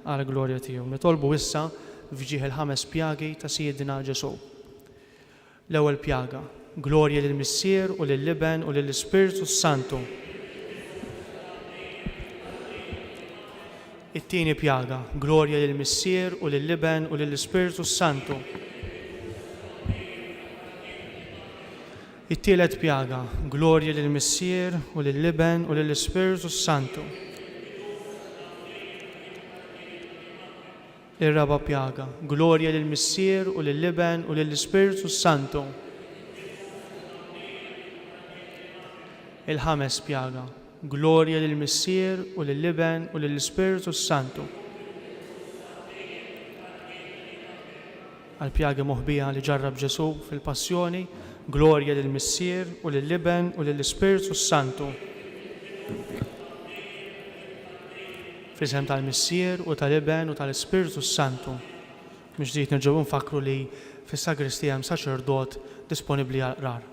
għal glorja tiegħu. Nitolbu issa fġieħ il-5 pjagi ta' Siedina Ġesu. L-ewwel pjaga, glorja lill-Missier u lill-Iben u lill-Ispiritu Santu. It-tieni pjaga, glorja lill-Missier u lill-Iben u lill-Ispiritu Santu. It-tielet pjaga, glorja lill-Missier u lill-Iben u lill-Ispiritu Santu. Ir-raba' pjaga, glorja lill-Missier u lill-Iben u lill-Ispiritu Santu. Il-5 pjaga, glorja lill-Missier u lill-Iben u lill-Ispiritu Santu. Għal-pjaga moħbija li ġarrab Ġesu fil-Passjoni, glorja lill-Missier u lill-Iben u lill-Ispiritu Santu. F'isem tal-Missier u tal-Iben u tal-Ispiritu Santu. Miġdiet nerġgħu nfakru li fis-sagristija hemm saċerdot disponibbli għal qrar.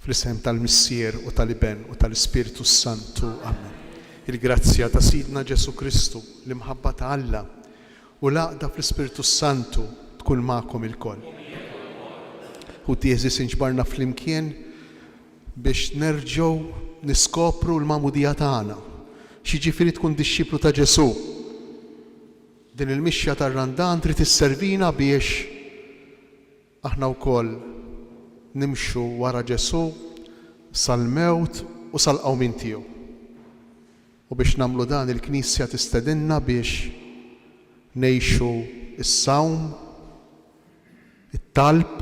Fl-isem tal-Missier u tal-Iben u tal-Ispiritu Santu. Amen. Il-grazzja ta' Sidna Ġesu Kristu, l-imħabba ta' Alla u l-għaqda fl-Ispiritu Santu tkun magħkom ilkoll. U tieżis inġbarna fl-imkien biex nerġgħu niskopru l-magħmudija tagħna. X'jiġifieri tkun dixxiplu ta' Ġesu. Din il-mixja tar-randan trid isservina biex aħna wkoll nimxu wara Ġesu sal-mewt u sal-qawmin tiegħu. U biex nagħmlu dan il-Knisja tistedinna biex ngħixu is-sawm, it-talb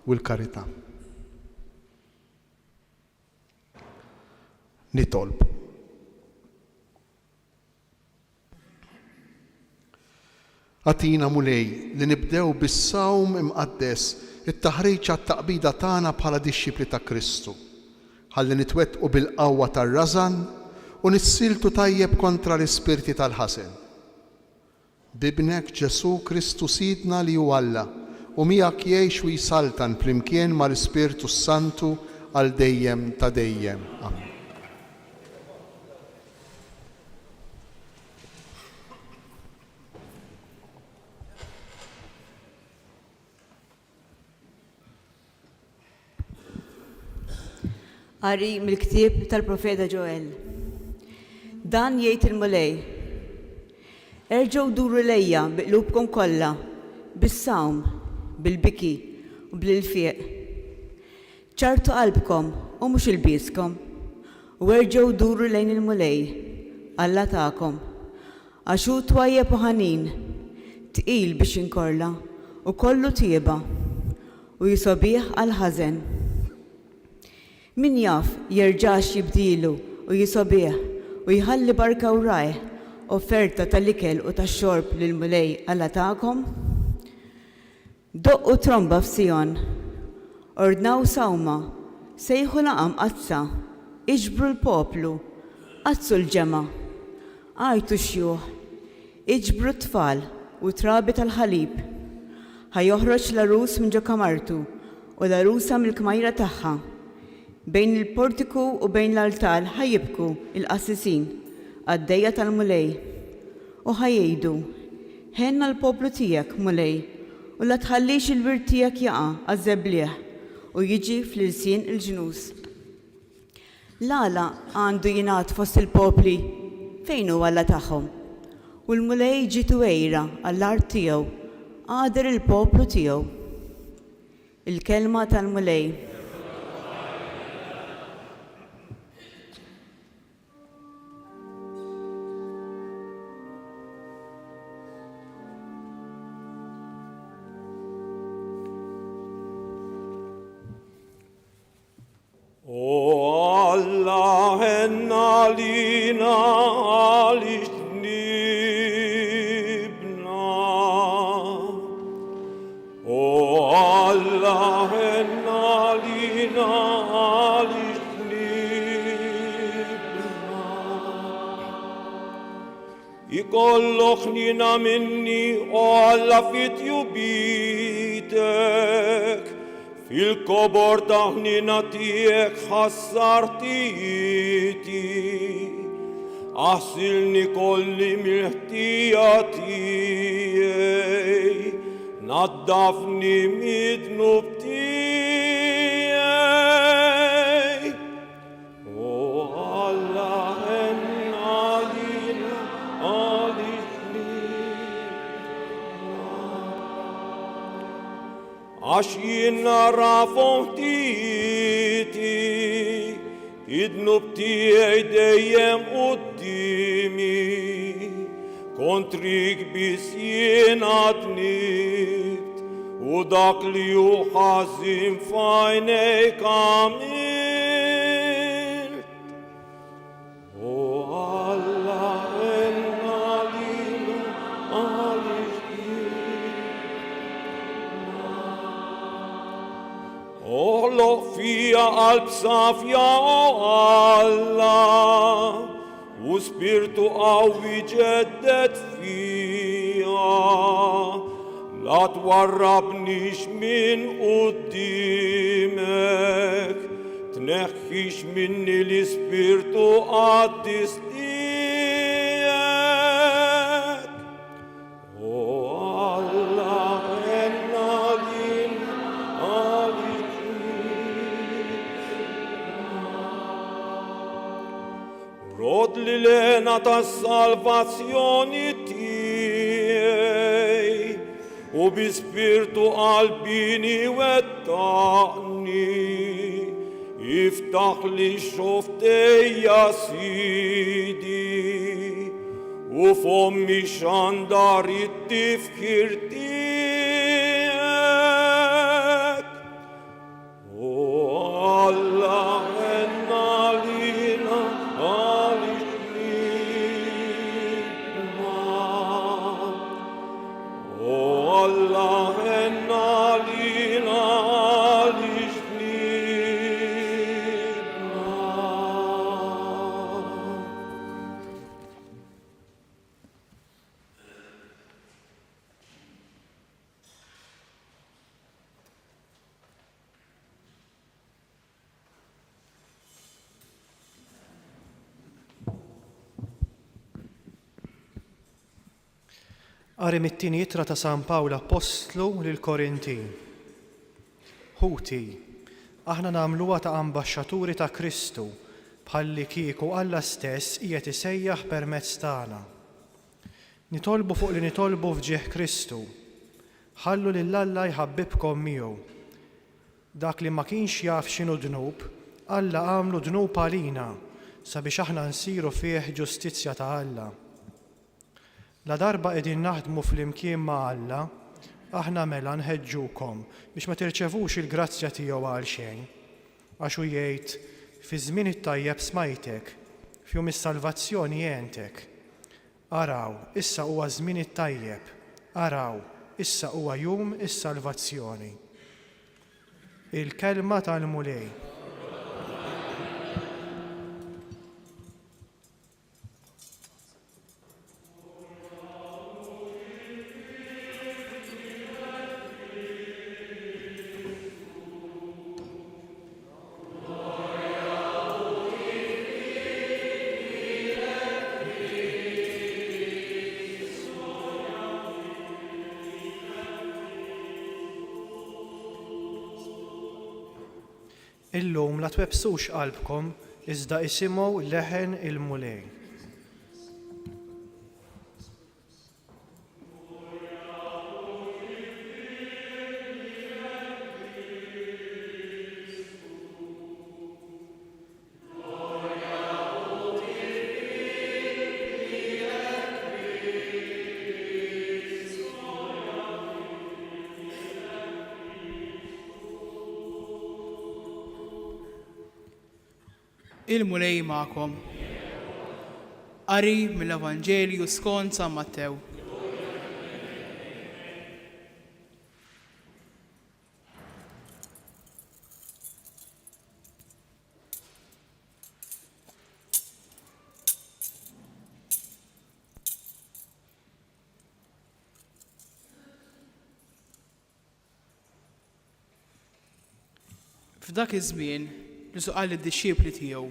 u l-karità. Nitolb. Għatina mulej li nibdew bis-sawm imqaddes it-taħriġ għat-taqbida tagħna bħala dixxipli ta' Kristu. Ħalli nitwettqu bil-qawwa tar-rażan u nissiltu tajjeb kontra l-ispirti tal-ħasen. Bibnek Ġesu Kristu Sidna li hu Alla u miegħek jgħix u jsaltan flimkien mal-Ispiritu Santu għal dejjem ta' dejjem. Amen. Qari mill-ktieb tal-Profeta Ġoel. Dan jgħid il-mulej: Erġgħu duru lejja biqlubkom kollha, bis-sawm, bil-biki u bl-ilfieq. ċartu qalbkom u mhux ilbieskom, u erġgħu duru lejn il-mulej, Alla tagħkom, għax hu twajjeb u ħanin, tqil biex inkorla u kollu tieba u jisobih għal ħażen. Min jaf jerġax jibdilu u jisobih u jħalli barka u rajħ offerta tal-ikel u tax-xorb lill-mulej Alla tagħkom? Doqqu tromba f'Sion, ordnaw sawma, sejħu laqam qazza, iġbru l-poplu, qazzu l-ġema, għajtu xjuħ, iġbru t-tfal u trabi tal-ħalib. Ħajoħroġ l-arus minn ġo kamartu u l-arusa mill-kmajra tagħha. Bejn il-portiku u bejn l-altar ħajibku il-qassisin għaddejja tal-mulej u ħajjgħidu: ħenna l-poplu tiegħek mulej u la tħallix il-wirt tiegħek jaqa' għaż-żebblieħ u jiġi fl-ilsien il-ġnus. L-għala għandu jingħad fost il-popli fejn hu Alla tagħhom u l-mulej ġitu għejra għall-art tiegħu għader il-poplu tiegħu. Il-kelma tal-mulej. Alla henna lina għalix nibna. Alla henna lina għalix nibna. Ikollok nina minni Alla fit jubitek. Fil-kobor taħnina tiegħek ħassartiti, aħsilni kolli mill-ħtija tiegħi, naddafni mid-dnub tiegħi. O Alla henna lina għalix għax jiena rafhom ħtiti, id-dnub tiegħi dejjem qudiemi, kontrik biss jiena tnibt u dak li hu ħażin f'għajnejk għamilt. O Alla henna lina għalix Oħloq fija qalb safja o Alla, u spirtu qawwi ġeddet fija, la twarrabnix minn qudiemek, neħħix minni l-Ispirtu għad-distijek. O Allah, enna lin rod li lena ta' salvazzjoni tiegħi u bi spirtu qalbini wettaqni iftaħ li xoftejja Sidi u fommi xandar it-tifkir tiegħek. O Allah, enna lina Allah enna lina Qari mit-tieni ittra ta' San Pawl Apostlu lil Korintin. Ħuti, aħna nagħmluha ta' ambaxxaturi ta' Kristu bħalli kieku Alla stess qiegħed isejjaħ permezz tagħna. Nitolbu fuq li nitolbu fġieħ Kristu. Ħallu lil Alla jħabbibkom miegħu. Dak li ma kienx jaf x'inhu dnub, Alla għamlu dnub għalina sabiex aħna nsiru fih ġustizzja ta' Alla. La darba qegħdin naħdmu fl-imkien ma' Alla, aħna mela nħeġġukom biex ma tirċevux il-grazzja tiegħu għal xejn. Għax hu jgħid fi żmien it-tajjeb smajtek, f'jum is-salvazzjoni għentek. Araw, issa huwa żmien it-tajjeb. Araw, issa huwa jum is-salvazzjoni. Il-kelma tal-mulej. Illum la twebsux qalbkom iżda isimgħu leħen il-mulej. Il-mulej ma'kom. Qari mill-Evanġelju skont San Mattew. F'dak iż-żmien Ġesu qal lid-dixxiepli tiegħu: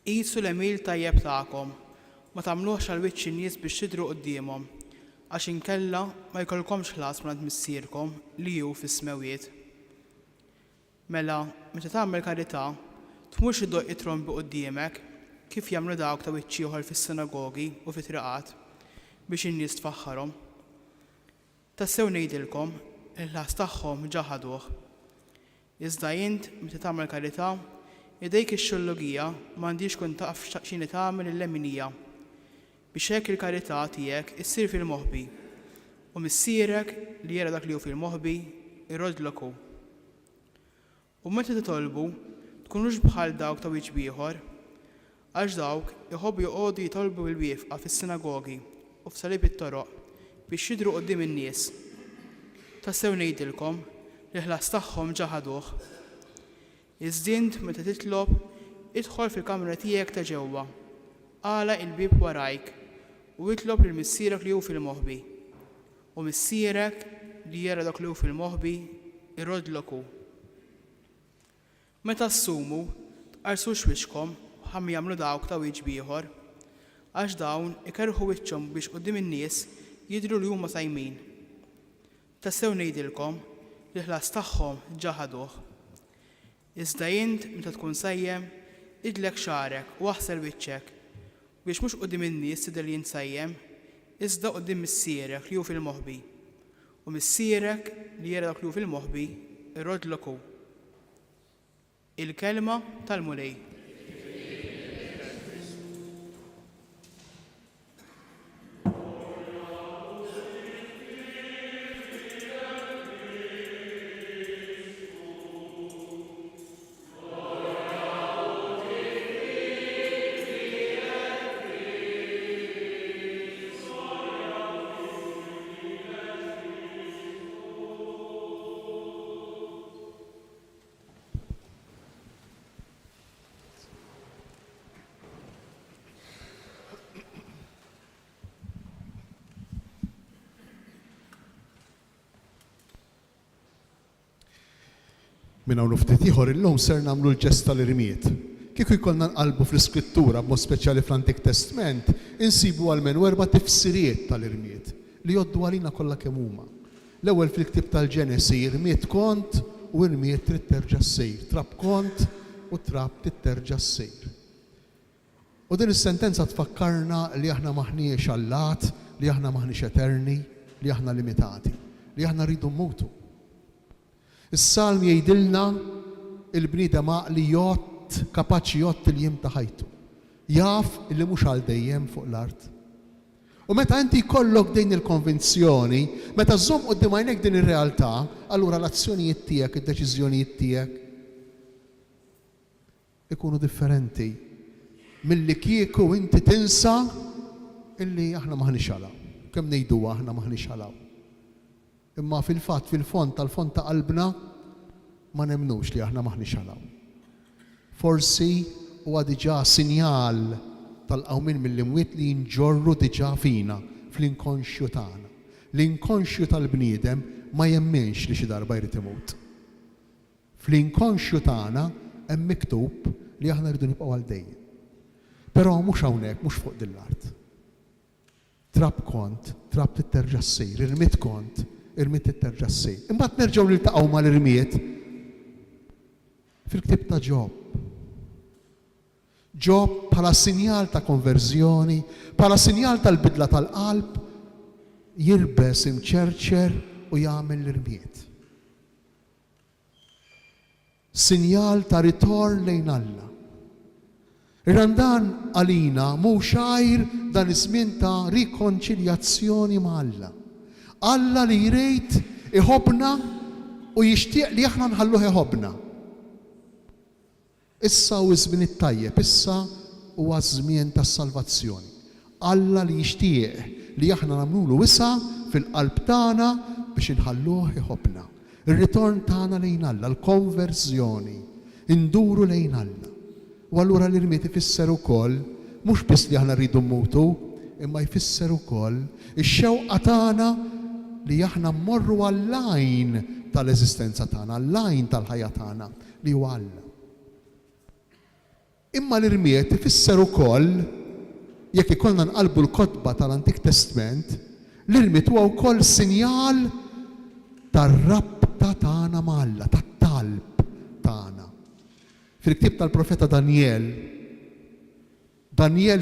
qisu l-emil tajjeb tagħkom, ma tagħmluhx għal wiċċ in-nies biex tidhru qudiemhom, għax inkella ma jkollkomx ħlas mingħand Missierkom li hu fis-smawiet. Mela, meta tagħmel karità, tmurx iddoqq it-trombi quddiemek kif jagħmlu dawk ta' wiċċ ieħor fis-sinagogi u fit-triqat biex in-nies tfaħħarhom. Tassew ngħidilkom, il-ħlas tagħhom ġaħaduh. Iżda int meta tagħmel karità, idejk ix-xullugija m'għandix tkun taf x'inhi tagħmel il-leminija biex hekk il-karità tiegħek issir fil-moħħbi u missierek li jara dak li hu fil-moħħbi irodloku. U meta titolbu tkunux bħal dawk ta' wiċċ ieħor, għax dawk iħobbu joqogħdu jitolbu bil-wieqfa fis-sinagogi u f'salib it-toroq biex jidhru quddiem in-nies. Tassew ngħidilkom li l-ħlas tagħhom ġaħaduh. Iżdint meta titlob, idħol fil-kamra tiegħek ta' ġewwa, għala il-bib warajk u itlob lil missierek li hu fil-moħħbi. U missierek li jara dak li hu fil-moħħbi irodloku. Meta assumu tqarsu xwixkom ħamm jagħmlu dawk ta' wieġb ieħor, għax dawn ikerħu wiċċhom biex quddiem in-nies jidhru li huma sajmin. Tassew ngħidilkom li ħlas tagħhom ġaħaduh. Iżda int meta tkun sajjem idlek xarek u aħsel wiċċek biex mhux quddiem in-nies tidher li insajjem, iżda quddiem missierek li hu fil-moħħbi. U missierek li jara dak li hu fil-moħħbi irrodlok hu. Il-kelma tal-mulej. Minna nuftit ieħor illum ser nagħmlu l-ġest tal-irmiet. Kieku jkollna nqalbu fl-iskrittura b'mod speċjali fl-Antik Testament, insibu għalmenu 4 tifsiriet tal-irmiet li jgħoddu għalina kollha kemm huma. L-ewwel fil-ktieb tal-Ġenesi irmiet kont u irmiet trid terġa' ssejr, trab kont u trab trid terġa' ssejr. U din is-sentenza tfakkarna li aħna maħniex allat, li aħna maħniex eterni, li aħna limitati, li aħna rridu mmutu. Is-Salm jgħidilna il-bniedem għaqli jott, kapaċi jott il-jiem ta' ħajtu. Jaf illi mhux għal dejjem fuq l-art. U meta inti jkollok din il-konvinzjoni, meta żomm quddiem għajnejk din ir-realtà, allura l-azzjonijiet tiegħek, id-deċiżjonijiet tiegħek ikunu differenti milli kieku inti tinsa illi aħna maħniex għalaw. Kemm ngħiduha aħna maħniex għalaw. Imma fil-fatt, fil-fond tal-fond ta' qalbna ma nemnux li aħna maħniex għalaw. Forsi huwa diġà sinjal tal-qawmin mill-imwiet li jinġorru diġà fina fl-inkonxju tagħna. L-inkonxju tal-bniedem ma jemminx li xi darba jrid imut. Fl-inkonxju tagħna hemm miktub li aħna rridu nibqgħu għal dejjem. Però mhux hawnhekk, mhux fuq din l-art. Trab kont, trab titterġa' ssejr, irmit kont, irmit titterġa' ssejr. Imbagħad nerġgħu niltaqgħu mal-irmiet fil-ktieb ta' Ġob. Ġob bħala sinjal ta' konverżjoni, bħala sinjal tal-bidla tal-qalb, jirbes imċerċer u jagħmel l-irmiet. Sinjal ta' ritorn lejn Alla. Ir-randan għalina mhux xajr dan iż-żmien ta' rikonċiljazzjoni ma' Alla. Alla li jrid iħobbna u jixtieq li aħna nħalluh iħobbna. Issa hu żmien it-tajjeb, issa huwa żmien tas-salvazzjoni. Alla li jixtieq li aħna nagħmlulu wisa fil-qalb tagħna biex inħalluh iħobbna. Ir-ritorn tagħna lejn Alla, l-konverżjoni, induru lejn Alla. U allura l-irmiet ifisser ukoll mhux biss li aħna rridu mmutu, imma jfisser ukoll ix-xewqa tagħna li aħna mmorru għall-lajn tal-eżistenza tagħna, għall-lajn tal-ħajja tagħna li huwa Alla. Imma l-irmiet ifisser ukoll jekk ikollna nqalbu l-kotba tal-Antik Testament, l-irmiet huwa wkoll sinjal tar-rabta tagħna ma' Alla, tat-talb tagħna. Fil-ktieb tal-profeta Daniel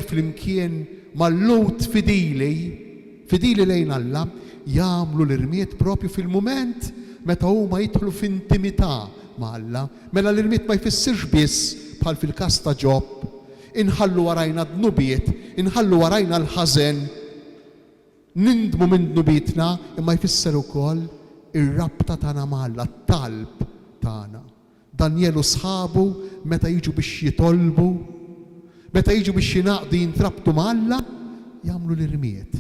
flimkien mal-Lut fidili lejn Alla, jagħmlu l-irmiet propju fil-mument meta huma jidħlu f'intimità ma' Alla. Mela l-irmiet ma jfissirx biss bħal fil-każ ta' Ġob, inħallu warajna d-nubiet, inħallu warajna l-ħażen, nindmu minn dnubietna, imma jfisser ukoll ir-rabta tagħna ma' Alla, t-talb tagħna. Daniel u sħabu meta jiġu biex jitolbu, meta jiġu biex jinaqdu jintrabtu ma' Alla, jagħmlu l-irmiet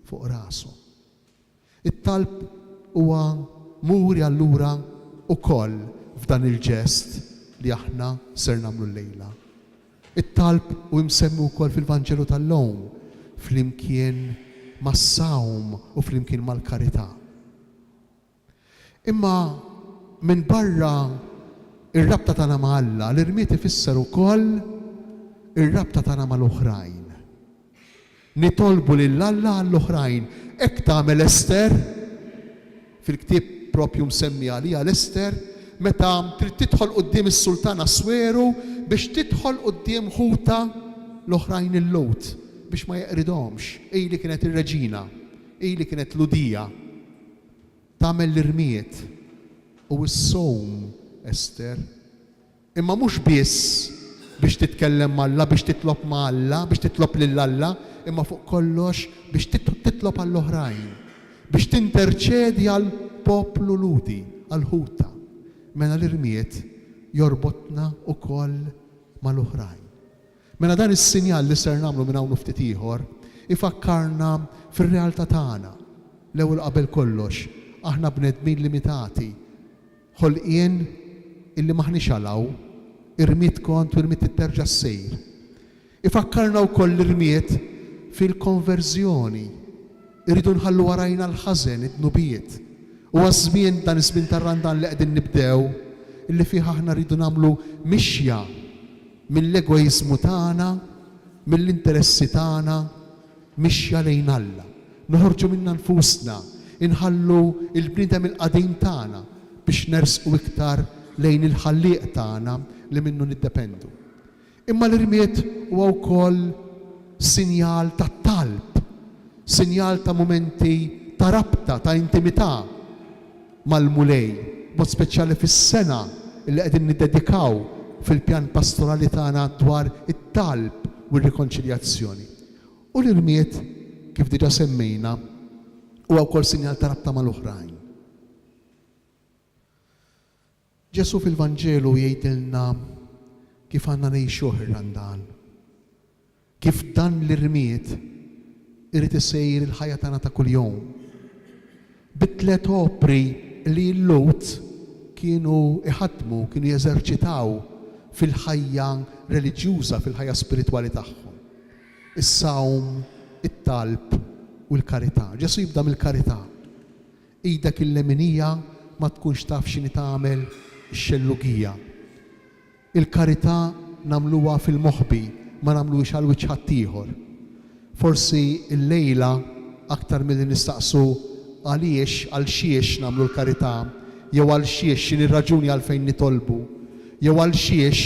fuq rashom. It-talb huwa muri allura ukoll f'dan il-ġest li aħna ser nagħmlu llejla. It-talb u msemmi wkoll fil-Vanġelu tal-lum flimkien mas-sawm u flimkien mal-karità. Imma minn barra Ir-rabta tagħna ma' Alla, l-irmiet ifisser ukoll ir-rabta tagħna mal-oħrajn. Nitolbu lil Alla għall-oħrajn. Hekk tagħmel Ester, fil-ktieb propju msemmi għalija l-Ester, meta trid tidħol quddiem is-sultana Asweru biex tidħol quddiem ħuta l-oħrajn il-Lut biex ma jeqridhomx. Ili kienet ir-reġina, ili kienet Ludija. Tagħmel l-irmiet u s-sowm Ester. Imma mhux biss biex titkellem mal-Alla, biex titlob ma' Alla, biex titlob lill-Alla, imma fuq kollox biex titlob għall-oħrajn, biex tinterċedi għal poplu Ludi, għal-ħuta. Mela l-irmiet jorbotna ukoll mal-oħrajn. Mela dan is-sinjal li ser nagħmlu minn hawn ftit ieħor ifakkarna fir-realtà tagħna. L-ewwel qabel kollox, aħna bnedmin limitati, ħolqien illi maħniex għalaw, irmiet kont u irmiet titterġa' ssejr. Ifakkarna wkoll l-irmiet fil-konverżjoni. Irridu nħallu warajna l-ħażen, id-nubiet. U għaż-żmien dan iż-żmien tar-randan li qegħdin nibdew, illi fih aħna rridu nagħmlu mixja mill-egoizmu tagħna, mill-interessi tagħna, mixja lejn Alla. Noħorġu minna nfusna, inħallu il-bniedem il-qadim tagħna biex nersqu iktar lejn il-ħallieq tagħna li minnu niddependu. Imma l-irmiet huwa wkoll sinjal ta' talb, sinjal ta' momenti ta' rabta, ta' intimità mal-mulej, mod speċjali fis-sena li qegħdin niddedikaw fil-pjan pastorali tagħna dwar it-talb u r-rikonċiljazzjoni. U l-irmiet, kif diġà semmejna, huwa wkoll sinjal ta' rabta mal-oħrajn. Ġesu fil-Vanġelu jgħidilna kif għandna ngħixuh ir-randan. Kif dan l-irmiet irid isejjer il-ħajja tagħna ta' kuljum. Bit-tliet opri li l-Lut kienu iħadmu, kienu jeżerċitaw fil-ħajja reliġjuża, fil-ħajja spiritwali tagħhom. Is-sawm, it-talb u l-karità. Ġesu jibda mill-karità. Idek il-leminija ma tkunx taf x'inhi tagħmel ix-xellugija. Il-karità nagħmluha fil-moħħbi, ma nagħmluhx għal wiċċ ħadd ieħor. Forsi l-lejla aktar milli nistaqsu għaliex għal xiex nagħmlu l-karità, jew għal xiex x'inhi r-raġuni għalfejn nitolbu, jew għal xiex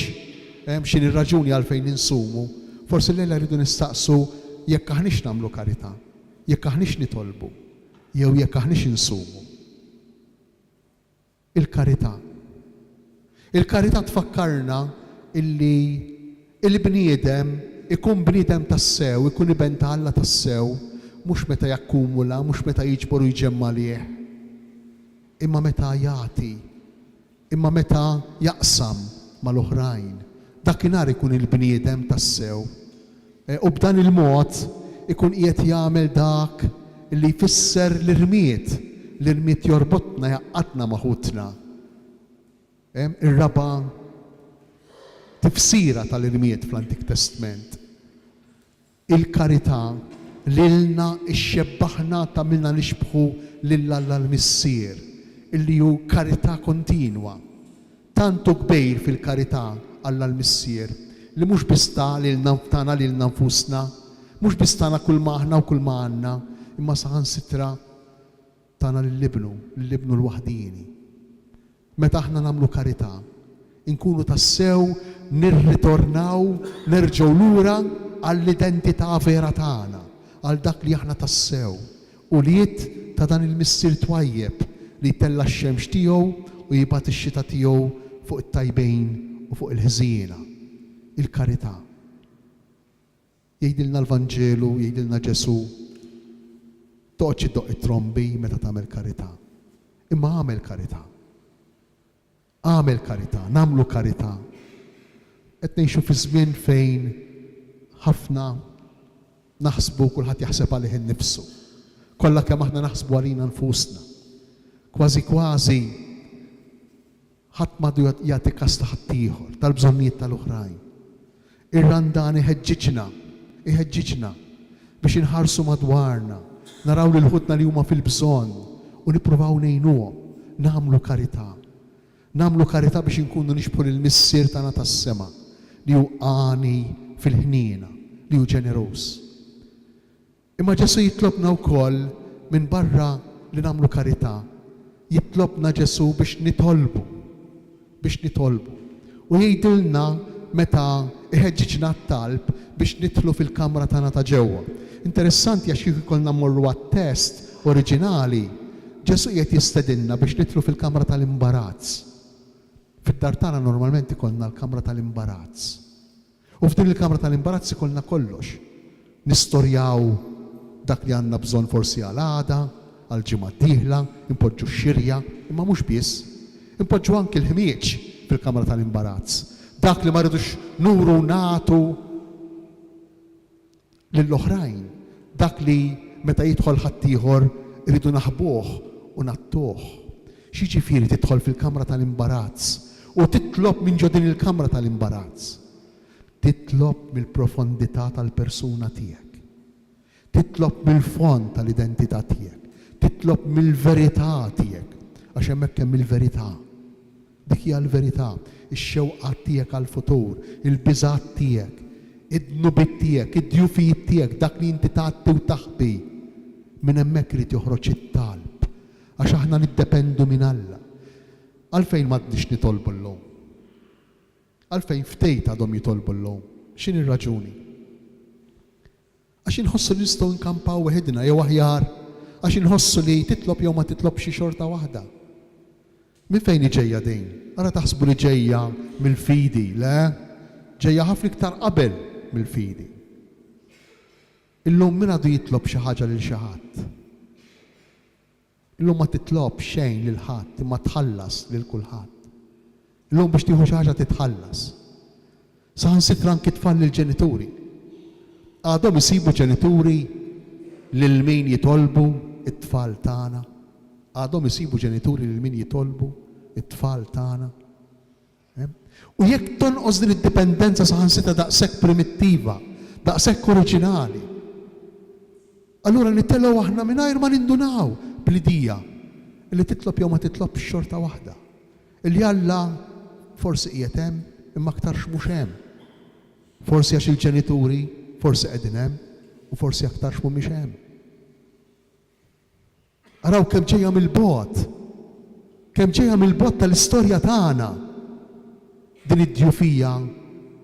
x'inhi r-raġuni għalfejn insumu. Forsi l-lejla rridu nistaqsu jekk aħniex nagħmlu karità, jekk aħniex nitolbu, jew jekk aħniex insumu. Il-karità. Il-karità tfakkarna illi il-bniedem ikun bniedem tassew, ikun iben ta' Alla tassew, mhux meta jakkumula, mhux meta jiġbor u jġemma lieh, imma meta jagħti, imma meta jaqsam mal-oħrajn. Dakinhar ikun il-bniedem tassew. U b'dan il-mod ikun qiegħed jagħmel dak li jfisser l-irmiet. L-irmiet jorbotna, jaqqatna maħutna. Ir-raba tifsira tal-irmiet fl-Antik Testament. Il-karità lilna ixxebbaħna tagħmilna nixbħu lill-Alla l-Missier, illi hu karità kontinwa. Tantu kbejr fil-karità Alla l-Missier li mhux biss ta' lilna tagħna lilna nfusna, mhux biss tagħna kull ma aħna u kull ma għandna, imma saħansitra tagħna lill-Ibnu l-waħdini. Meta aħna nagħmlu karità, inkunu tassew nirritornaw, nerġgħu lura għall-identità vera tagħna, għal dak li aħna tassew. U liet ta' dan il-missier twajjeb li jtella x-xemx tiegħu u jibgħat ix-xita tiegħu fuq it-tajbejn u fuq il-ħżiena. Il-karità. Jgħidilna l-Vanġelu, jgħidilna Ġesu, toqgħodx iddoq it-trombi meta tagħmel karità. Imma għamel karità. Għamel karità, nagħmlu karità. Qed ngħixu fi żmien fejn ħafna naħsbu kulħadd jaħseb għalih innifsu. Kollha kemm aħna naħsbu għalina nfusna. Kważi kważi ħadd m'għadu jagħti każ ta' ħadd ieħor tal-bżonnijiet tal-oħrajn. Ir-randan iħeġġiġna biex inħarsu madwarna, naraw lil ħudna li huma fil-bżonn u nippruvaw ngħinuhom, nagħmlu karità. Namlu karità biex inkunu nixbħu lill-missier tagħna tas-sema li hu għani fil-ħniena, li hu ġeneruż. Imma Ġesu jitlobna wkoll minn barra li nagħmlu karità, jitlobna Ġesu biex nitolbu. U jgħidilna meta iħeġġiġna t-talb biex nidħlu fil-kamra tagħna ta' ġewwa. Interessanti għax kif ikollna mmorru għat-test oriġinali, Ġesu qiegħed jistedinna biex nidħlu fil-kamra tal-imbarazz. Fid-dar tagħna normalment ikollna l-kamra tal-imbarazz. U f'din il-kamra tal-imbarazz ikollna kollox. Nistorjaw dak li għandna bżonn forsi għal-għada, għal-ġimgħa d-dieħla, impoġġu x-xirja, imma mhux biss. Impoġġu anke l-ħmieġ fil-kamra tal-imbarazz. Dak li ma rridux nuru nagħtu lill-oħrajn, dak li meta jidħol ħaddieħor iridu naħbuh u nattuh. Xi ġifieri tidħol fil-kamra tal-imbarazz u titlob minn ġo din il-kamra tal-imbarazz. Titlob mill-profondità tal-persuna tiegħek. Titlob mill-fond tal-identità tiegħek. Titlob mill-verità tiegħek. Għax hemmhekk hemm il-verità. Dik hija l-verità, ix-xewqat tiegħek għall-futur, il-biżgħat tiegħek, id-dnubiet tiegħek, id-djufijiet tiegħek, dak li inti tagħti u taħbi. Minn hemmhekk irid joħroġ it-talb. Għax aħna niddependu minn Alla. Għalfejn m'għadniex nitolbu llum? Għalfejn ftejt għadhom jitolbu llum? X'inhi r-raġuni? Għax inħossu li nistgħu nkampaw weħidna jew aħjar, għax inħossu li titlob jew ma titlobx xi xorta waħda. Min fejn ġejja din? Ara taħsbu li ġejja mill-fidi, le? Ġejja ħafna iktar qabel mill-fidi. Illum min għadu jitlob xi ħaġa lil xi ħadd. Illum ma titlob xejn lil ħadd imma tħallas lil kulħadd. Illum biex tieħu xi ħaġa titħallas. Saħansitra anke tfal lill-ġenituri. Għadhom isibu ġenituri lil min jitolbu it-tfal tagħna. Għadhom isibu ġenituri lil min jitolbu it-tfal tagħna. U jekk tonqos din id-dipendenza saħansitra daqshekk primittiva, daqshekk oriġinali, allura nittelgħu aħna mingħajr ma nindunaw bl-idea li titlob jew ma titlobx xorta waħda. Illi Alla forsi qiegħed hemm imma aktarx mhux hemm. Forsi għax il-ġenituri forsi qegħdin hemm u forsi aktarx mhumiex hemm. Araw kemm ġejja mill-bogħod, kemm ġejja mill-bogħod tal-istorja tagħna din id-djufija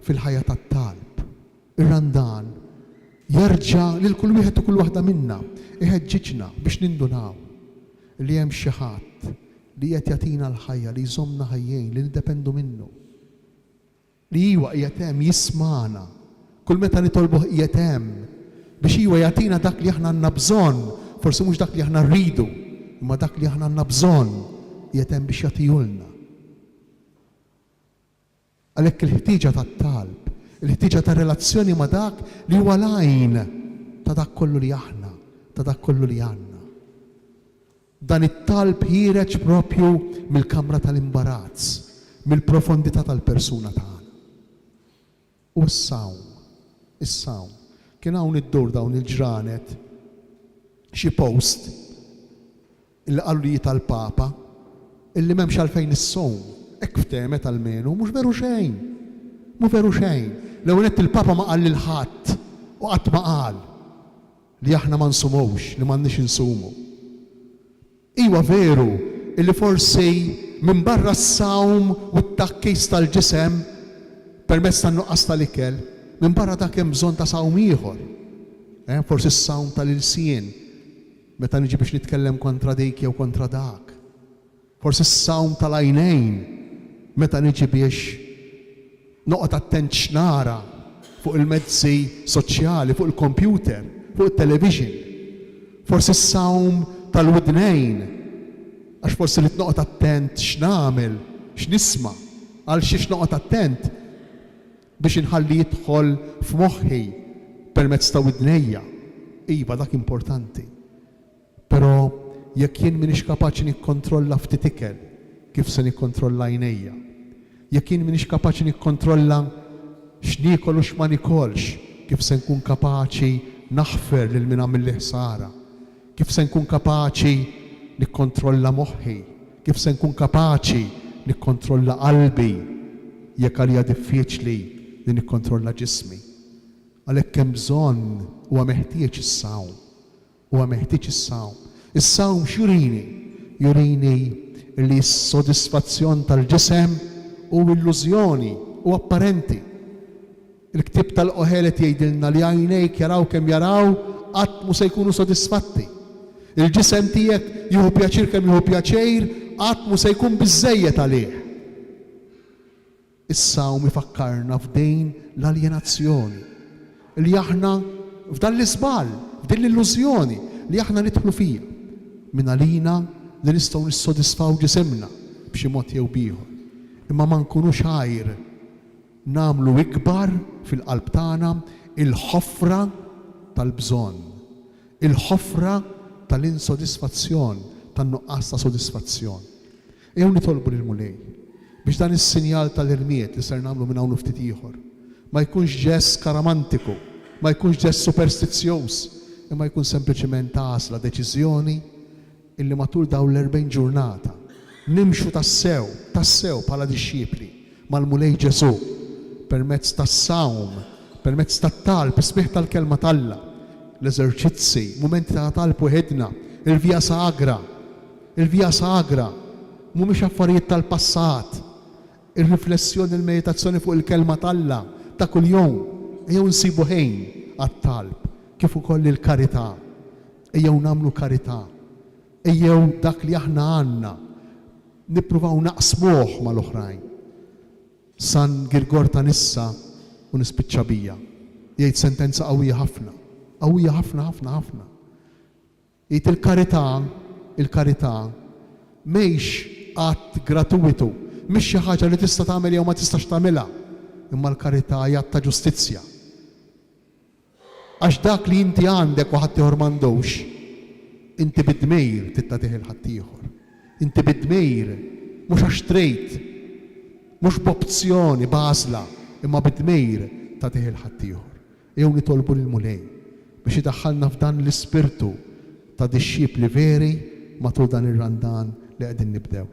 fil-ħajja tat-talb. Ir-randan jerġa' lil kull wieħed u kull waħda minna iħeġġiġna biex nindunaw li hemm xi ħadd li qed jagħtina l-ħajja li jżommna ħajjejn li niddependu minnu. Li iwa qiegħed hemm jismana kull meta nitolbuh qiegħed hemm biex iwa jagħtina dak li aħna għandna bżonn, forsi mhux dak li aħna rridu, imma dak li aħna għandna bżonn qiegħed hemm biex jagħtihulna. Għalhekk il-ħtieġa tat-talb, il-ħtieġa ta' relazzjoni ma' dak li huwa lajn ta' dak kollu li aħna, ta' dak kollu li għandna. Dan it-talb ħireġ propju mill-kamra tal-imbarazz, mill-profondità tal-persuna tagħna. U s-sawm, kien hawn id-dur dawn il-ġranet xi post illi qalu li tal-Papa illi m'hemmx għalfejn is-sowm, hekk ftemet almenu, mhux veru xejn. Mhu veru xejn. L-ewwel il-Papa ma qal lil ħadd u qatt ma qal li aħna ma nsumux, li m'għandniex insumu. Iwa veru illi forsi minn barra s-sawm u t-takkis tal-ġisem permezz tan-nuqqas tal-ikel, minn barra dak hemm bżonn ta' sawm ieħor. Forsi s-sawm tal-ilsien meta niġi biex nitkellem kontra dik jew kontra dak. Forsi s-sawm tal-għajnejn meta niġi biex noqgħod attent x'nara fuq il-mezzi soċjali, fuq il-computer, fuq il-television. Forsi s-sawm tal-widnejn, għax forsi li tnoqgħod attent x'nagħmel, x'nisma', għal xiex noqgħod attent biex inħalli jidħol f'moħħi permezz ta' widnejja. Iva dak importanti. Però jekk jien m'iniex kapaċi nikkontrolla ftit ikel, kif se nikkontrolla għajnejja? Jekk jien m'iniex kapaċi nikkontrolla x'niekol u x'ma nikolx, kif se nkun kapaċi naħfer lil min għamil li ħsara? Kif se nkun kapaċi nikkontrolla moħħi? Kif se nkun kapaċi nikkontrolla qalbi jekk għalija diffiċli li nikkontrolla ġismi. Għalhekk hemm bżonn huwa meħtieġ is-sawm. Huwa meħtieġ is-sawm. Is-sawm x'jurini? Jurini li s-sodisfazzjon tal-ġisem u illużjoni u apparenti. Il-ktib tal-Qoħelet jgħidilna li għajnejk jaraw kemm jaraw qatt mhux se jkunu sodisfatti. Il-ġisem tiegħek jieħu pjaċir kemm jieħu pjaċir qatt mhux se jkun biżżejjed għalih. Is-sawm ifakkarna f'dejn l-aljenazzjoni li aħna f'dan l-isbal, f'din l-illużjoni li aħna nidħlu fija minn għalina li nistgħu nissodisfaw ġisemna b'xi mod jew bieħor. Imma ma nkunux ħajr nagħmlu ikbar fil-qalb tagħna il-ħofra tal-bżonn, il-ħofra tal-insodisfazzjon, tan-nuqqas ta' sodisfazzjon. Ew nitolbu lil Mulej biex dan is-sinjal tal-irmiet li ser nagħmlu minn hawn ftit ieħor ma jkunx ġest karamantiku, ma jkunx ġest superstizzjuż, imma jkun sempliċement għażla deċiżjoni illi matul dawn l-40 ġurnata nimxu tassew bħala dixxiepli mal-Mulej Ġesu permezz tas-sawm, permezz tat-talb, ismih tal-kelma talla, l-eżerċizzi, mumenti ta' talb weħedna, il-via sagra mhumiex affarijiet tal-passat, ir-riflessjoni, il-meditazzjoni fuq il-kelma talla ta' kuljum, ejjew nsibu ħin għat-talb, kif ukoll il-karità, ejjew nagħmlu karità, ejjew dak li aħna għandna nippruvaw naqsmuh mal-oħrajn. San Girgor ta' Nissa u nispiċċa bija. Jgħid sentenza qawwija ħafna ħafna. Jgħid il-karità mhix qatt gratuitu, mhix xi ħaġa li tista' tagħmel jew ma tistax tagħmilha, imma l-karità hija ta' ġustizzja. Għax dak li inti għandek u ħadd ieħor m'għandux, inti bid-dmejr tittatih il-ħadd ieħor. Inti bid-dmejr mhux għax trejt, mhux b'opzjoni b'għażla, imma bid-dmejr tagħtih il-ħadd ieħor. Jew nitolbu lil Mulej biex idaħħalna f'dan l-ispirtu ta' dixxiepli veri matul dan ir-randan li qegħdin nibdew.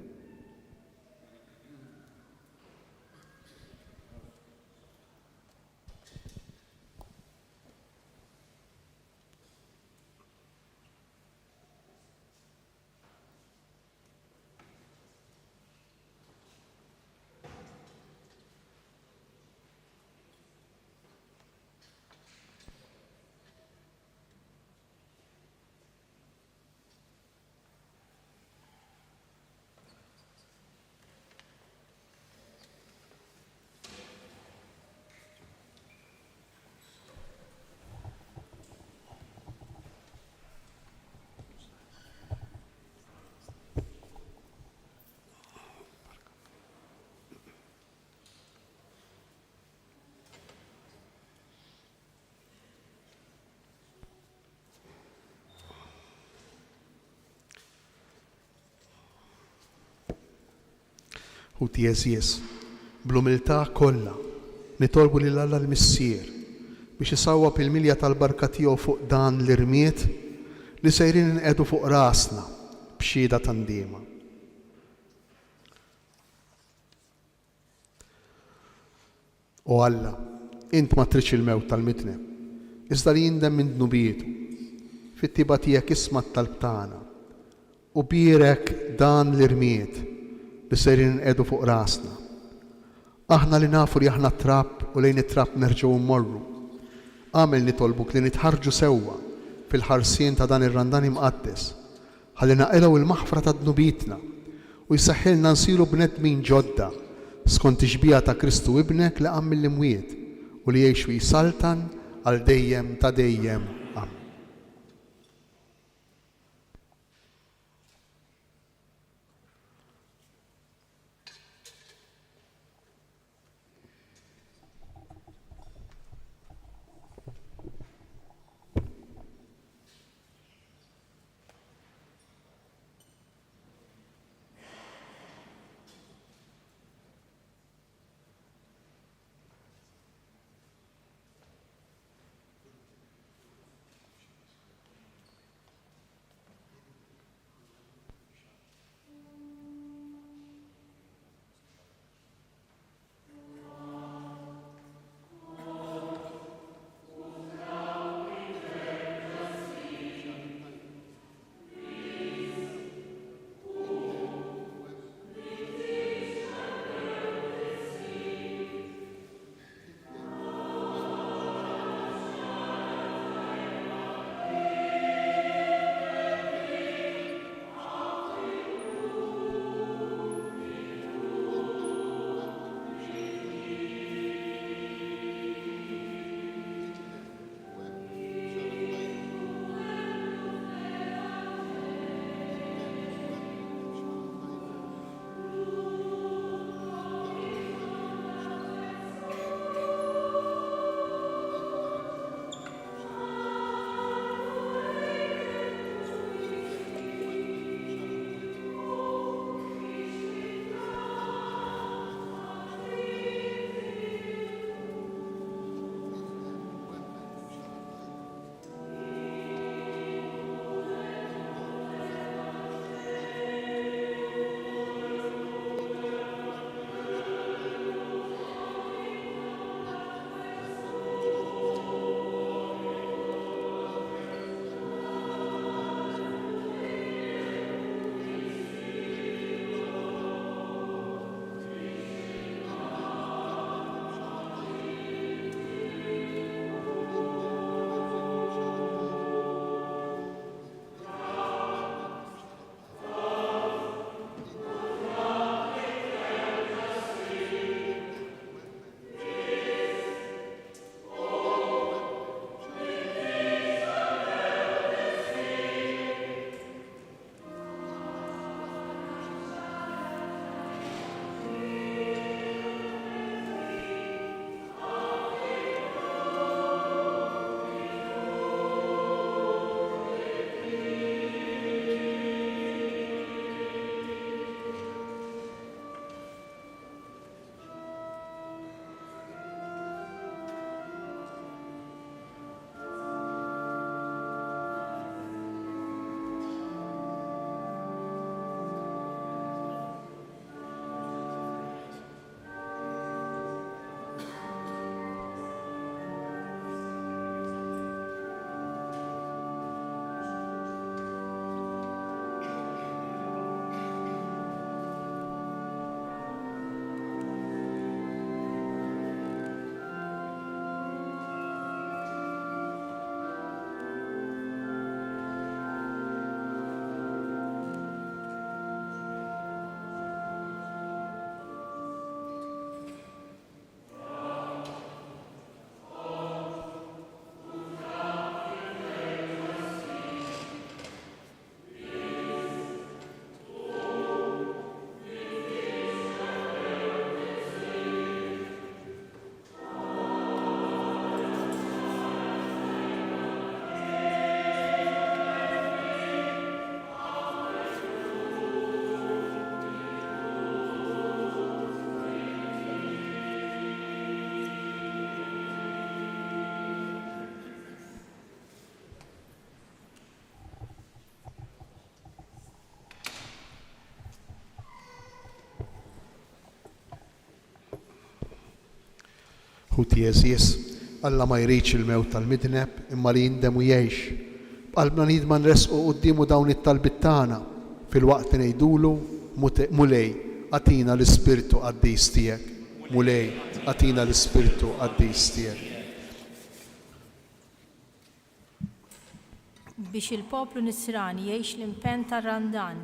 U tjeżjes, bl-umiltà kollha nitolbu lil Alla l-Missier biex isawwab il-milja tal-barka tiegħu fuq dan l-irmiet li sejrin inqedu fuq rasna b'xhieda tandiema. O Alla, int ma tridx il-mewt tal-mitne, iżda li jindem minn dnubietu, fit-tiba tiegħek isma' t-talb tagħna u bierek dan l-irmiet li sejrin inqedu fuq rasna. Aħna li nafu li aħna trapp u lejn it-trapp nerġgħu mmorru. Għamel nitolbuk li nitħarġu sewwa fil-ħarsien ta' dan ir-randan imqaddes ħalli naqilgħu il-maħfra ta' dnubietna u jsaħħilna nsiru bnedmin ġodda skont tixbija ta' Kristu ibnek li qam mill-imwiet u li jgħixu jisaltan għal dejjem ta' dejjem. Ħuti Jeżis, Alla ma jridx il-mewt tal-midneb imma li jindem u jgħix. B'qalbna nidma nresqu qudiemu dawn it-talbit tagħna fil-waqt li ngħidulu mulej għatina l-Ispirtu Qaddis tiegħek. Mulej għatina l-Ispirtu Qaddis tiegħek. Biex il-poplu Nisrani jgħix l-impenn tar-Randan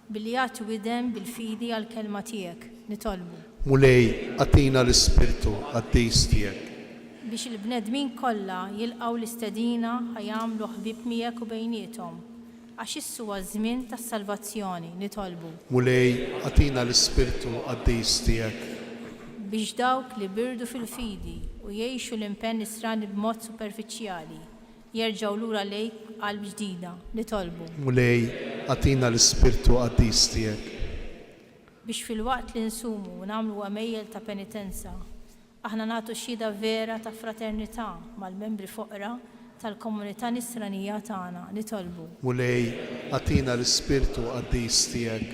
billi jagħtu widem bil-fidi għall-kelma tiegħek nitolbu. Mulej għatina l-Ispirtu Qaddis tiegħek. Biex il-bnedmin kollha jilqgħu l-istedina ħajamlu ħbieb miegħek u bejniethom għax issu huwa żmien tas-salvazzjoni nitolbu. Mulej għatina l-Ispirtu Qaddis tiegħek. Biex dawk li birdu fil-fidi u jgħixu l-impenn Nisrani b'mod superfiċjali jerġgħu lura lejk qalb ġdida nitolbu. Mulej għatina l-Ispirtu Qaddis tiegħek. Biex fil-waqt li nsumu u nagħmlu għamejjel ta' penitenza aħna nagħtu xhieda vera ta' fraternità mal-membri foqra tal-komunità Nisranija tagħna nitolbu. Mulej għatina l-Ispirtu Qaddis tiegħek.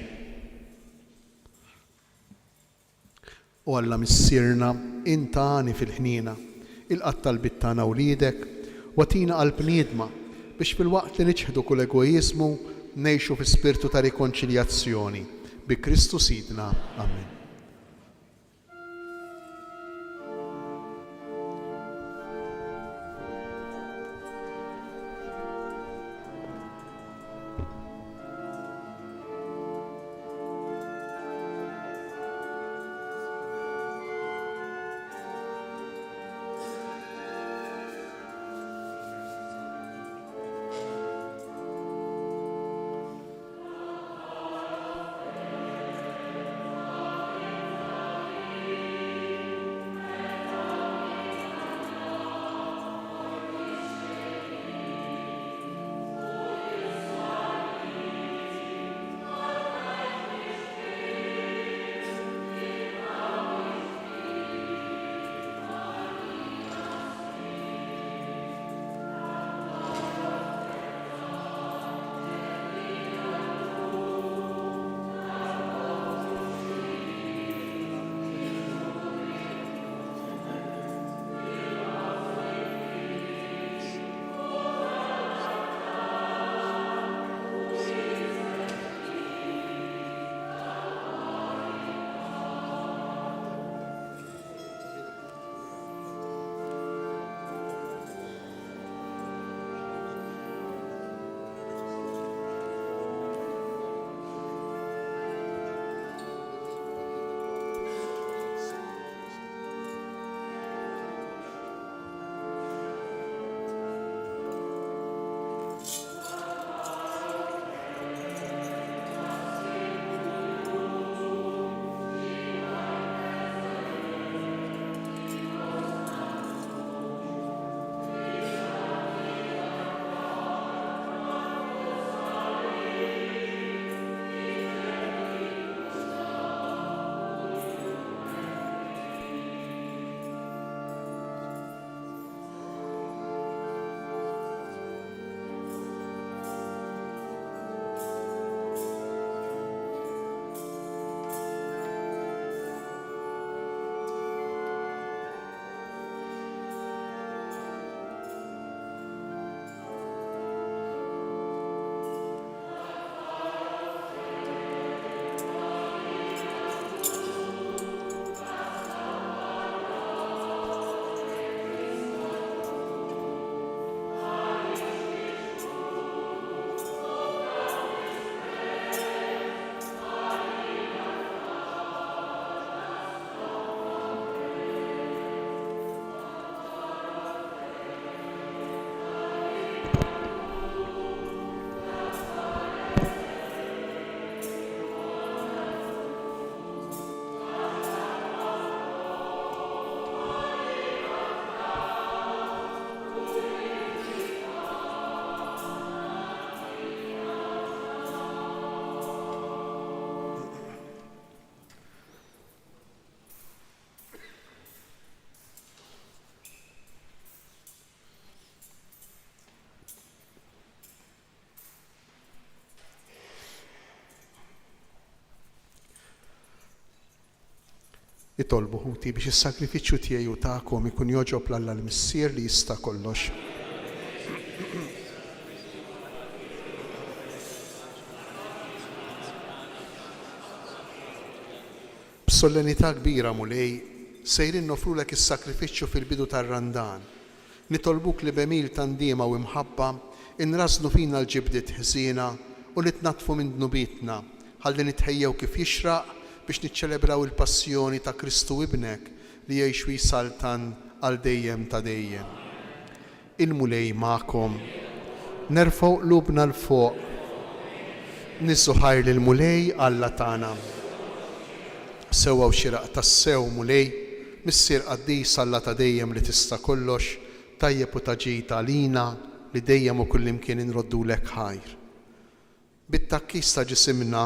U Alla missierna inta għani fil-ħnina il-qatt talbit tagħna wliedek u għatina qalb niedma biex fil-waqt li niċħdu kull egoizmu ngħixu fi spirtu ta' rikonċiljazzjoni bi Kristu Sidna. Amen. Itolbu ħuti biex is-sakrifiċċju tiegħi u tagħkom ikun joġob l-Alla l-Missier li jista' kollox. B'sollenità kbira mulej sejrin nofrulek is-sakrifiċċju fil-bidu tar-randan. Nitolbuk li b'emil tandiema u imħabba inrasnu fina l-ġibdiet ħsiena u li tnatfu minn dnubitna ħalli nitħejjew kif jixraq biex niċċelebraw il-passjoni ta' Kristu ibnek li jgħix wisaltan għal dejjem ta' dejjem. Il-mulej magħkom, nerfgħu qlubna l fuq, nissu ħajr lil mulej Alla tagħna. Sewwa u xiraq tas-sew mulej, missier qaddis Alla ta' dejjem li tista' kollox, tajjeb u taġita għalina li dejjem u kullimkien inroddulek ħajr. Bit-takkis ta' ġisimna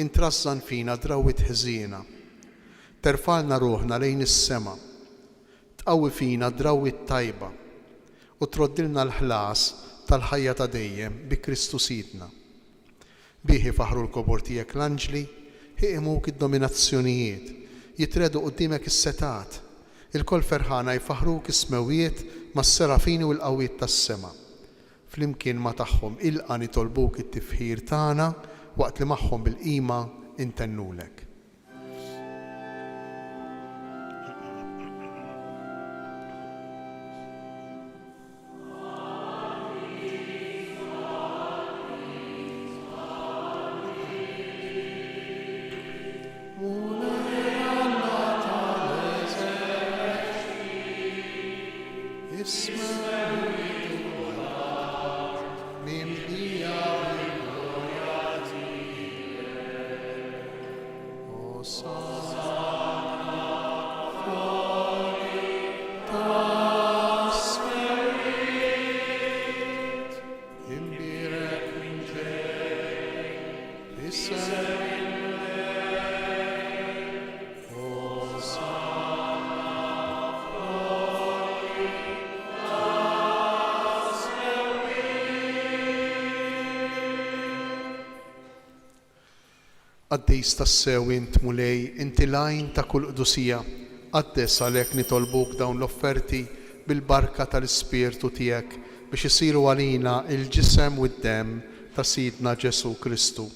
intrażżan fina drawwiet ħżiena. Terfalna ruħna lejn is-sema, tqawwi fina drawwiet tajba u troddilna l-ħlas tal-ħajja ta' dejjem bi Kristu Sidna. Bih faħru l-kobor tiegħek l-anġli, ħiqmuk id-dominazzjonijiet, jitredu qudiemek is-setat, il-kol ferħana jfaħruk is-smewiet mas-serafini u l-qawwiet tas-sema. Flimkien ma tagħhom ilqa' nitolbuk it-tifħir tagħna waqt li magħhom bil-qima intennulek. Qaddis tas-sew int mulej, inti lajn ta' kull qdusija, qaddes għalhekk nitolbuk dawn l-offerti bil-barka tal-Ispirtu tiegħek biex isiru għalina il-ġisem u d-demm ta' Sidna Ġesu Kristu,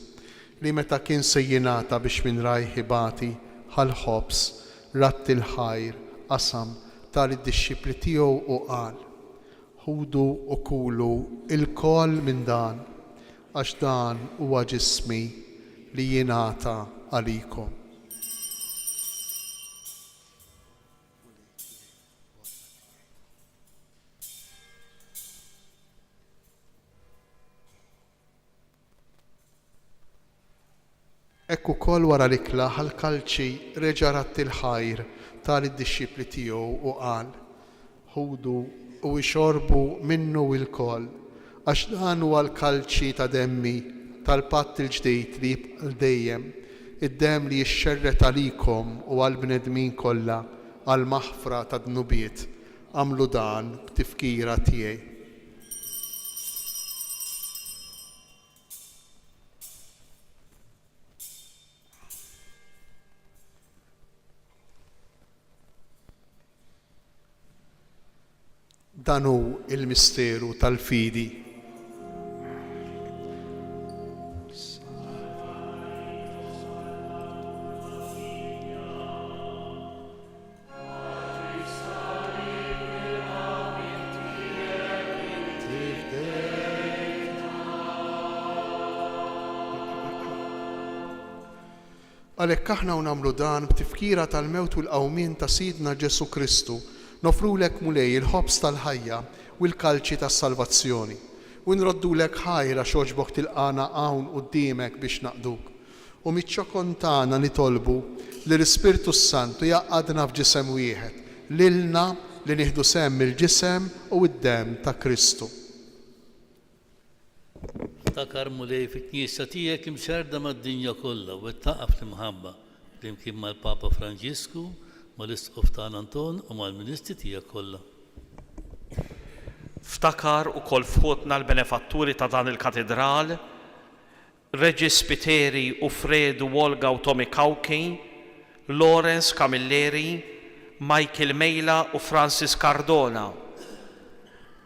li meta kien se jingħata biex minn rajħibati ħal-ħobs ratt il-ħajr qasam tal-disċipli tiegħu u qal: ħudu u kulu il-kol minn dan, għax dan huwa ġismi li jingħata għalikom. Ekk ukoll wara l-ikla ħal-kalċi reġa' ratt il-ħajr tal-disċipli tiegħu u qal: ħudu u ixorbu minnu il-koll, għax dan huwa l-kalċi ta' demmi tal-patt il-ġdid li jibqa' dejjem, id-demm li jixxerret għalikom u għall-bnedmin kollha għal maħfra ta' dnubiet. Għamlu dan b'tifkira tiegħi. Dan hu il-misteru tal-fidi. Għalhekk aħna nagħmlu dan b'tifkira tal-mewt u l-qawmien ta' Sidna Ġesu Kristu, nofrulek mulej il-ħobs tal-ħajja u l-kalċi tas-salvazzjoni u nroddulek ħajra xogħġbok tilqana hawn quddiemek biex naqduk. U miċ-ċokon tagħna nitolbu li l-Ispirtu Santu jaqgħadna f'ġisem wieħed, lilna li nieħdu semm il-ġisem u d-demm ta' Kristu. Ftakar mulej fit-Knisja tiegħek imxerda mad-dinja kollha u ttaqaf l-imħabba flimkien mal-Papa Franġisku, mal-Isqof tagħna Anton u mal-Ministri tiegħek kollha. Ftakar ukoll fħutna l-benefatturi ta' dan il-katedral, Reġis Spiteri u Fredu Wolga u Tommy Kawkin, Lawrence Camilleri, Michael Mejla u Francis Cardona.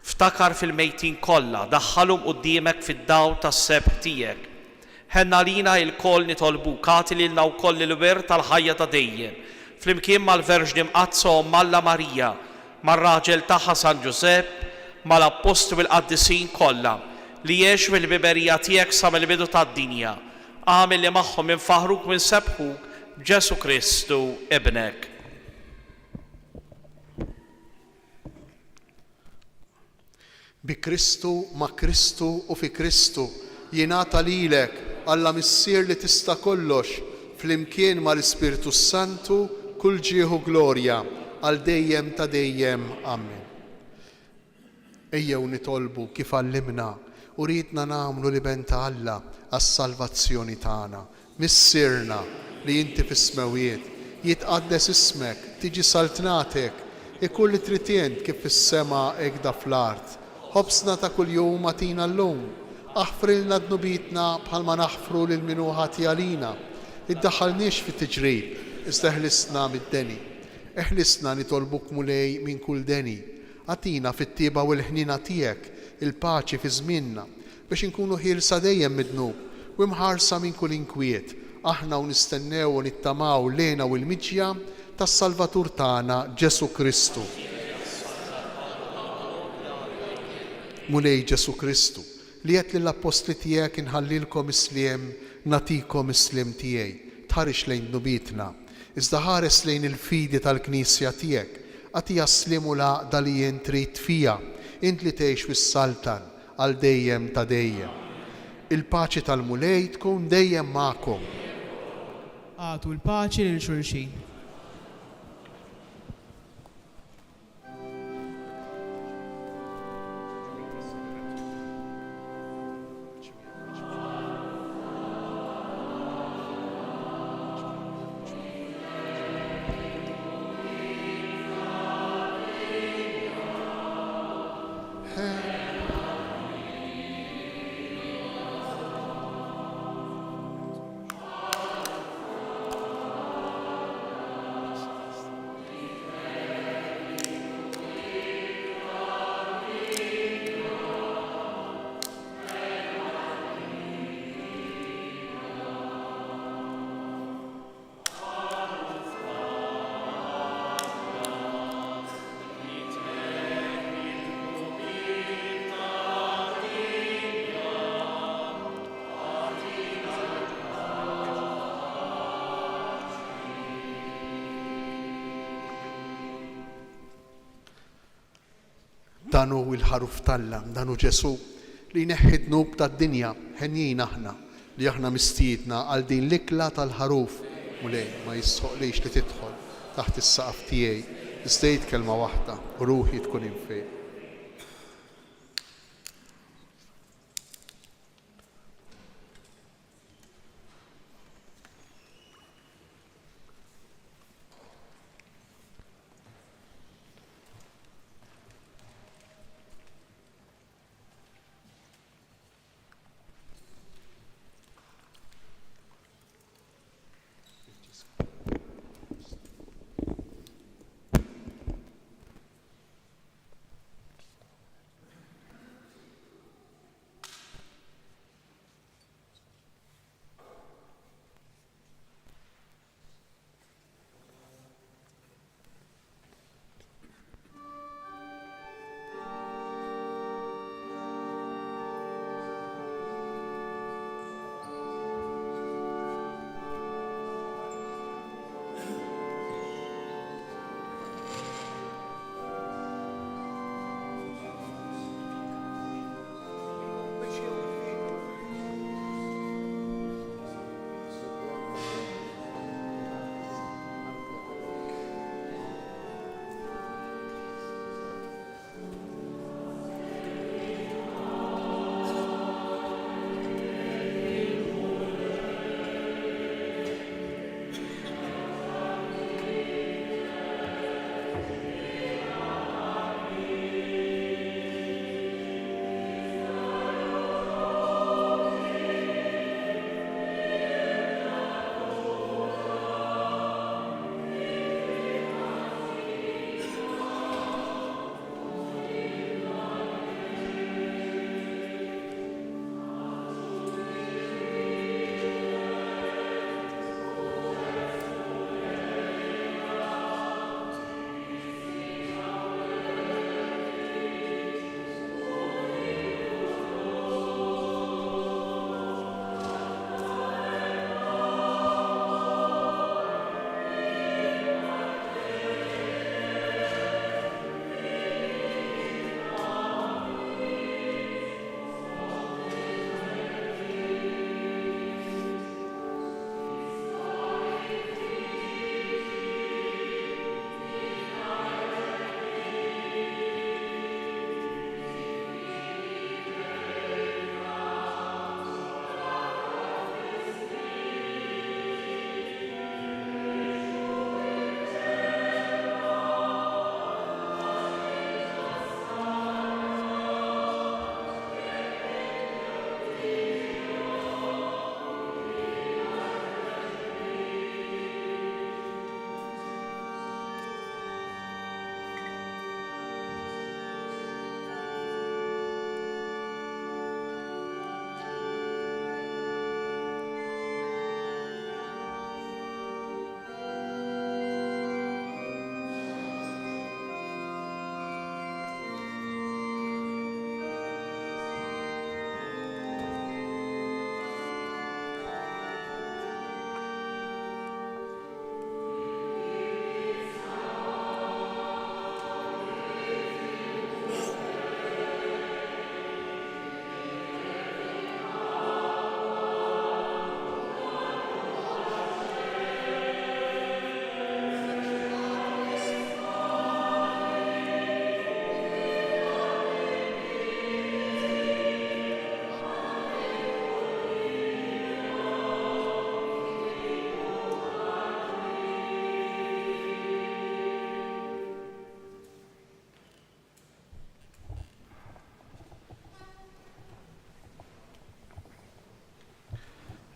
Ftakar fil-mejtin kollha, daħħalhom quddiemek fid-dawl tas-seb tiegħek. Ħenna lina l-koll nitolbu kati lilna wkoll il-wir tal-ħajja ta' dejjem. Flimkien mal-Verġni Mqazza Malla Marija, mar-raġel tagħha San Ġusepp, mal-apostoli l-qaddisin kollha li jgħix fil-biberija tiegħek sa mill-bidu tad-dinja. Għamil li magħhom infaħruk u nsebħuk b'Ġesu Kristu ibnek. Bi Kristu, ma' Kristu u fi Kristu jingħata lilek Alla missier li tista' kollox flimkien mal-Ispirtu Santu kull ġieħu glorja għal dejjem ta' dejjem. Amen. Ejjew nitolbu kif allimna u ridna nagħmlu li ben ta' Alla għas-salvazzjoni tagħna. Missierna li inti fis-smawiet, jitqaddes ismek, tiġi saltnatek, ikun li tritient kif fis-sema hekk fl-art. Ħobsna ta' kuljum atina llum, aħfrilna dnubitna bħalma naħfru lil min hu ħati għalina. Iddaħħalniex fit-tiġrib, iżda ħlisna mid-deni. Eħlisna nitolbuk mulej minn kull deni. Atina fit-tieba u l-ħnina tiegħek il-paċi fi żmienna biex inkunu ħielsa dejjem mid-dnub u mħarsa minn kull inkwiet. Aħna u nistennew u nittamaw lejna u l-miġja tas-Salvatur tagħna Ġesu Kristu. Mulej Ġesu Kristu li qed lill-apostli tiegħek inħallilkom isliem natikom isliem tiegħi. Tħarix lejn dnubitna, iżda ħares lejn il-fidi tal-Knisja tiegħek. Għatija slim u laqda li jien trid fija, int li tgħix fis-saltan għal dejjem ta' dejjem. Il-paċi tal-mulej tkun dejjem magħkom. Għatu l-paċi lil xulxin. Danu il-ħaruf tal-lam, danu Ġesu li neħħi dnub tad-dinja, ħenjin aħna li aħna mistiedna għal din l-ikla tal-ħaruf. Mulej ma jisħoqlix li tidħol taħt is-saqaf tiegħi, istejt kelma waħda u ruħi tkun infej.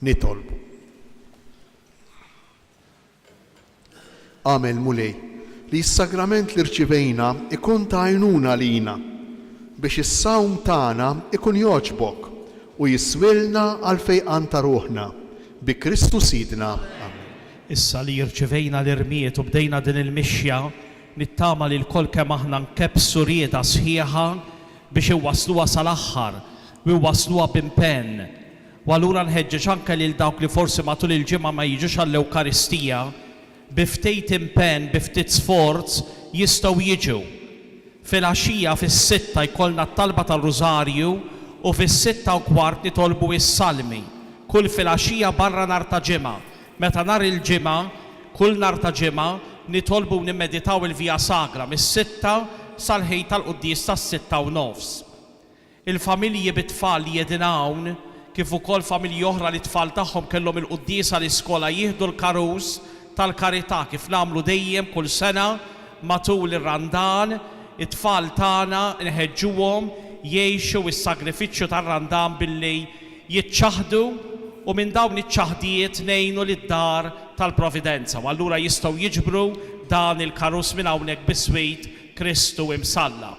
nitolbu. Għamel mulej li s-sagrament li rċivejna ikun ta' għajnuna lina biex is-sawm tagħna ikun joġbok u jiswilna għal-fejqan ta' ruħna bi Kristu Sidna. Amen. Issa li jirċivejna l-irmiet u bdejna din il-mixja, nittama li l-kol kemm aħna nkebsu rieda sħiħa biex iwassluha sal-aħħar u iwassluha b'impenn. U allura nħeġġeġ anke lil dawk li forsi matul il-ġimgħa ma jiġux għall-Ewkaristija, biftit impenn, biftit sforz jistgħu jiġu. Fil-għaxija fis-sitta jkollna t-talba tal-Rużarju u fis-6:15 nitolbu is-salmi. Kull fil-għaxija barra nhar ta' ġimgħa. Meta nhar il-ġimgħa, kull nhar ta' ġimgħa nitolbu nimmeditaw il-Via Sagra mis-sitta sal-ħej tal-quddies tas-6:30. Il-familji bit-tfal li jedin hawn kif ukoll familji oħra li t-tfal tagħhom kellhom il-quddies għall-iskola jieħdu l-karus tal-karità kif nagħmlu dejjem kull sena matul ir-Randan, it-tfal tagħna nħeġġuhom jgħixu s-sagrifiċċju tar-Randan billi jiċċaħdu u minn dawn iċ-ċaħdijiet ngħinu lid-dar tal-Providenza. U allura jistgħu jiġbru dan il-karus minn hawnhekk bis-swejt Kristu imsalla.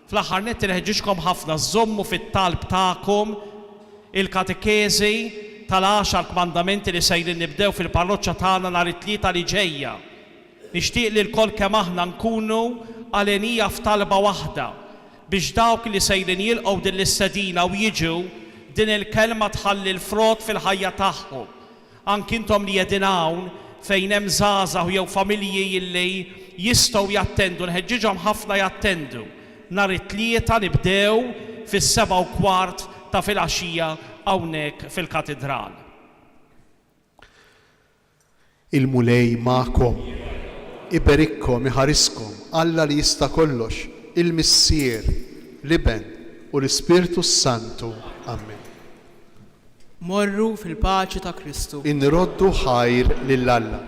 Fl-aħħar nett inħeġġixkom ħafna żommu fit-talb tagħkom il-katekesi tal-10 kmandamenti li sejrin nibdew fil-parroċċa tagħna nhar it-tlieta li ġejja. Nixtieq li l-kol kemm aħna nkunu għalenija f'talba waħda biex dawk li sejrin jilqgħu din l-istedina u jiġu din il-kelma tħalli l-frott fil-ħajja tagħhom. Anki intom li qegħdin hawn fejn hemm żgħażagħ jew familji li jistgħu jattendu, nħeġġiġhom ħafna jattendu. Nhar it-tlieta nibdew fis-7:15 ta' fil-għaxija hawnhekk fil-katedral. Il-mulej ma'kom, iberikkom, iħariskom, Alla li jista' kollox, il-Missier, l-Iben u l-Ispirtu Santu. Amen. Morru fil-paċi ta' Kristu. Inroddu ħajr lill-Alla.